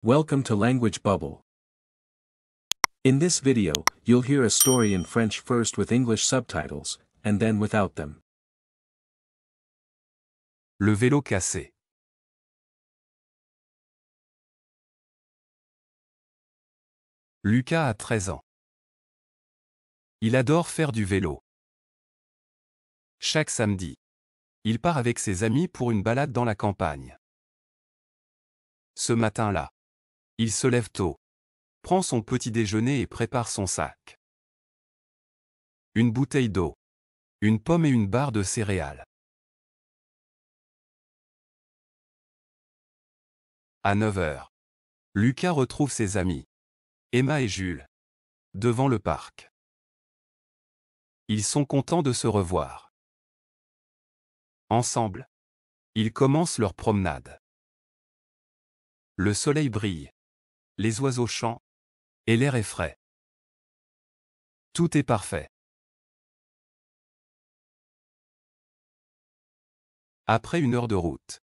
Welcome to Language Bubble. In this video, you'll hear a story in French first with English subtitles, and then without them. Le vélo cassé. Lucas a 13 ans. Il adore faire du vélo. Chaque samedi, il part avec ses amis pour une balade dans la campagne. Ce matin-là, il se lève tôt, prend son petit déjeuner et prépare son sac. Une bouteille d'eau, une pomme et une barre de céréales. À 9 heures, Lucas retrouve ses amis, Emma et Jules, devant le parc. Ils sont contents de se revoir. Ensemble, ils commencent leur promenade. Le soleil brille, les oiseaux chantent, et l'air est frais. Tout est parfait. Après une heure de route,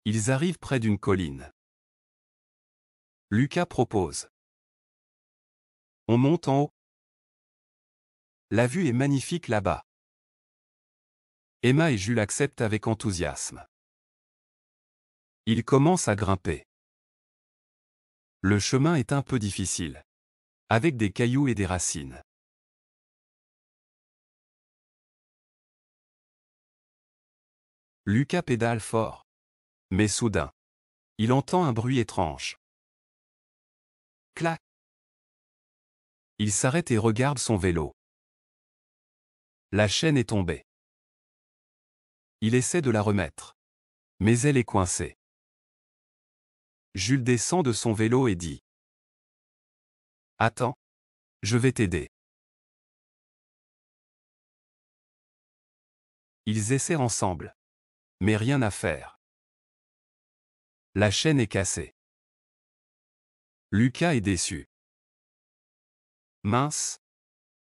ils arrivent près d'une colline. Lucas propose. On monte en haut. La vue est magnifique là-bas. Emma et Jules acceptent avec enthousiasme. Ils commencent à grimper. Le chemin est un peu difficile, avec des cailloux et des racines. Lucas pédale fort. Mais soudain, il entend un bruit étrange. Clac! Il s'arrête et regarde son vélo. La chaîne est tombée. Il essaie de la remettre, mais elle est coincée. Jules descend de son vélo et dit: « Attends, je vais t'aider. » Ils essaient ensemble. Mais rien à faire. La chaîne est cassée. Lucas est déçu. Mince,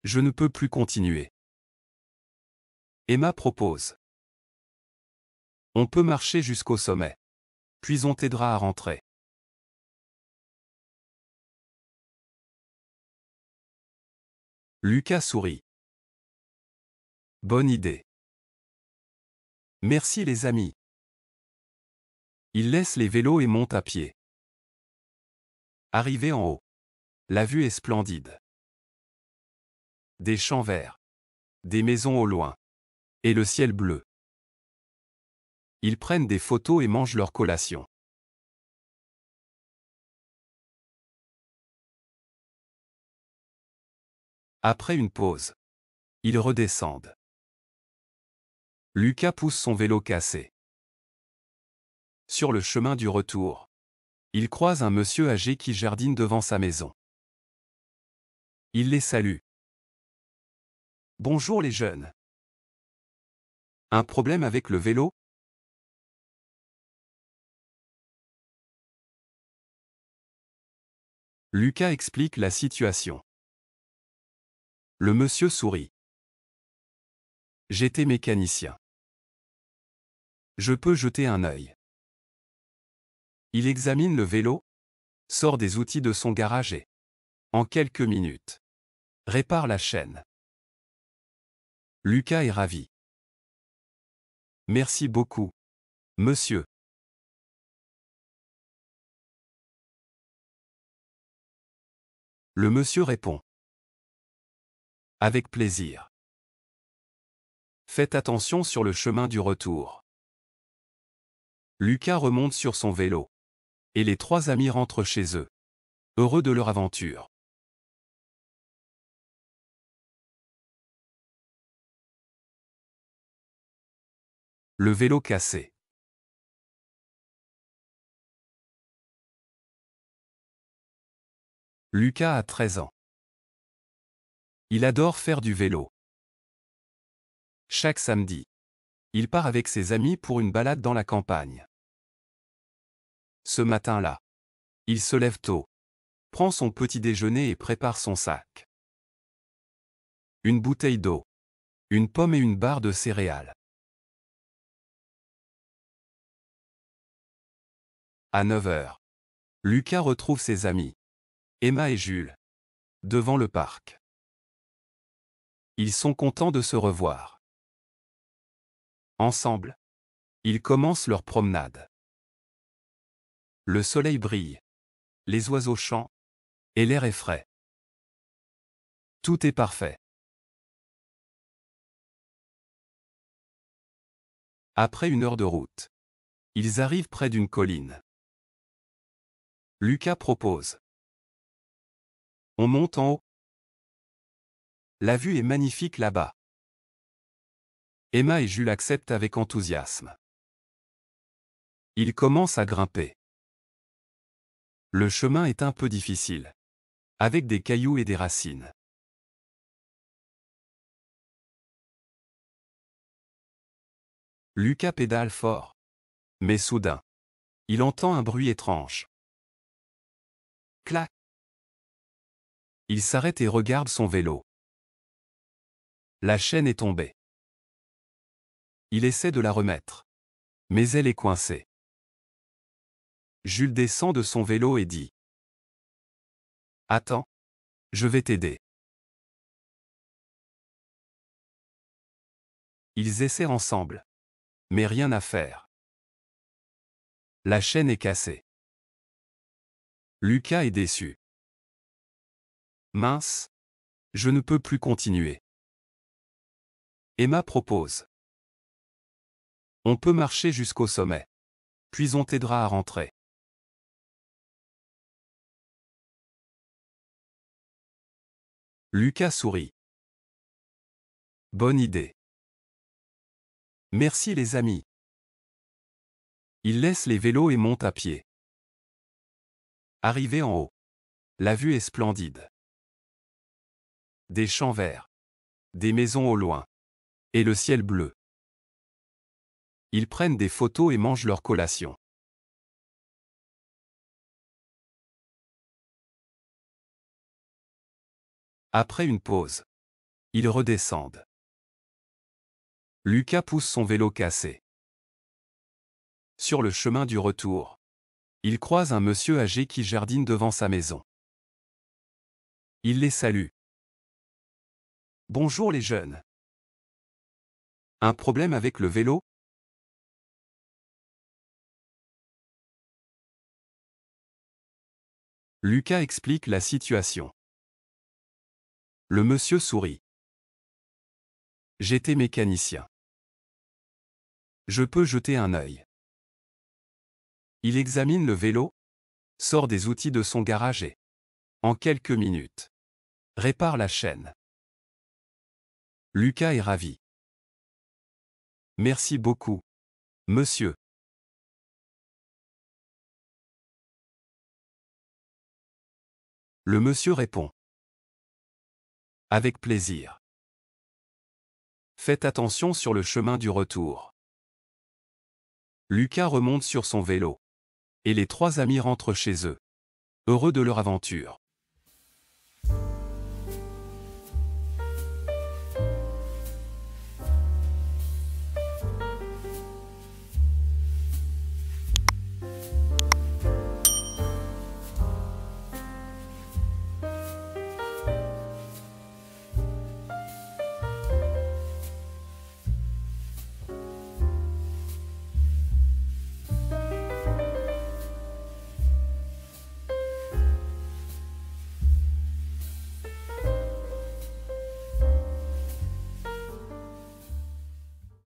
je ne peux plus continuer. Emma propose. On peut marcher jusqu'au sommet. Puis on t'aidera à rentrer. Lucas sourit. Bonne idée. Merci les amis. Il laisse les vélos et monte à pied. Arrivé en haut, la vue est splendide. Des champs verts, des maisons au loin, et le ciel bleu. Ils prennent des photos et mangent leur collation. Après une pause, ils redescendent. Lucas pousse son vélo cassé. Sur le chemin du retour, il croise un monsieur âgé qui jardine devant sa maison. Il les salue. Bonjour les jeunes. Un problème avec le vélo? Lucas explique la situation. Le monsieur sourit. J'étais mécanicien. Je peux jeter un œil. Il examine le vélo, sort des outils de son garage et, en quelques minutes, répare la chaîne. Lucas est ravi. Merci beaucoup, monsieur. Le monsieur répond. Avec plaisir. Faites attention sur le chemin du retour. Lucas remonte sur son vélo. Et les trois amis rentrent chez eux, heureux de leur aventure. Le vélo cassé. Lucas a 13 ans. Il adore faire du vélo. Chaque samedi, il part avec ses amis pour une balade dans la campagne. Ce matin-là, il se lève tôt, prend son petit déjeuner et prépare son sac. Une bouteille d'eau, une pomme et une barre de céréales. À 9 heures, Lucas retrouve ses amis, Emma et Jules, devant le parc. Ils sont contents de se revoir. Ensemble, ils commencent leur promenade. Le soleil brille, les oiseaux chantent, et l'air est frais. Tout est parfait. Après 1 heure de route, ils arrivent près d'une colline. Lucas propose. On monte en haut. La vue est magnifique là-bas. Emma et Jules acceptent avec enthousiasme. Ils commencent à grimper. Le chemin est un peu difficile, avec des cailloux et des racines. Lucas pédale fort. Mais soudain, il entend un bruit étrange. Clac! Il s'arrête et regarde son vélo. La chaîne est tombée. Il essaie de la remettre. Mais elle est coincée. Jules descend de son vélo et dit. Attends. Je vais t'aider. Ils essaient ensemble. Mais rien à faire. La chaîne est cassée. Lucas est déçu. Mince. Je ne peux plus continuer. Emma propose. On peut marcher jusqu'au sommet. Puis on t'aidera à rentrer. Lucas sourit. Bonne idée. Merci les amis. Il laisse les vélos et monte à pied. Arrivé en haut. La vue est splendide. Des champs verts. Des maisons au loin. Et le ciel bleu. Ils prennent des photos et mangent leur collation. Après une pause, ils redescendent. Lucas pousse son vélo cassé. Sur le chemin du retour, il croise un monsieur âgé qui jardine devant sa maison. Il les salue. Bonjour les jeunes. Un problème avec le vélo? Lucas explique la situation. Le monsieur sourit. J'étais mécanicien. Je peux jeter un œil. Il examine le vélo, sort des outils de son garage et, en quelques minutes, répare la chaîne. Lucas est ravi. Merci beaucoup, monsieur. Le monsieur répond. Avec plaisir. Faites attention sur le chemin du retour. Lucas remonte sur son vélo. Et les 3 amis rentrent chez eux. Heureux de leur aventure.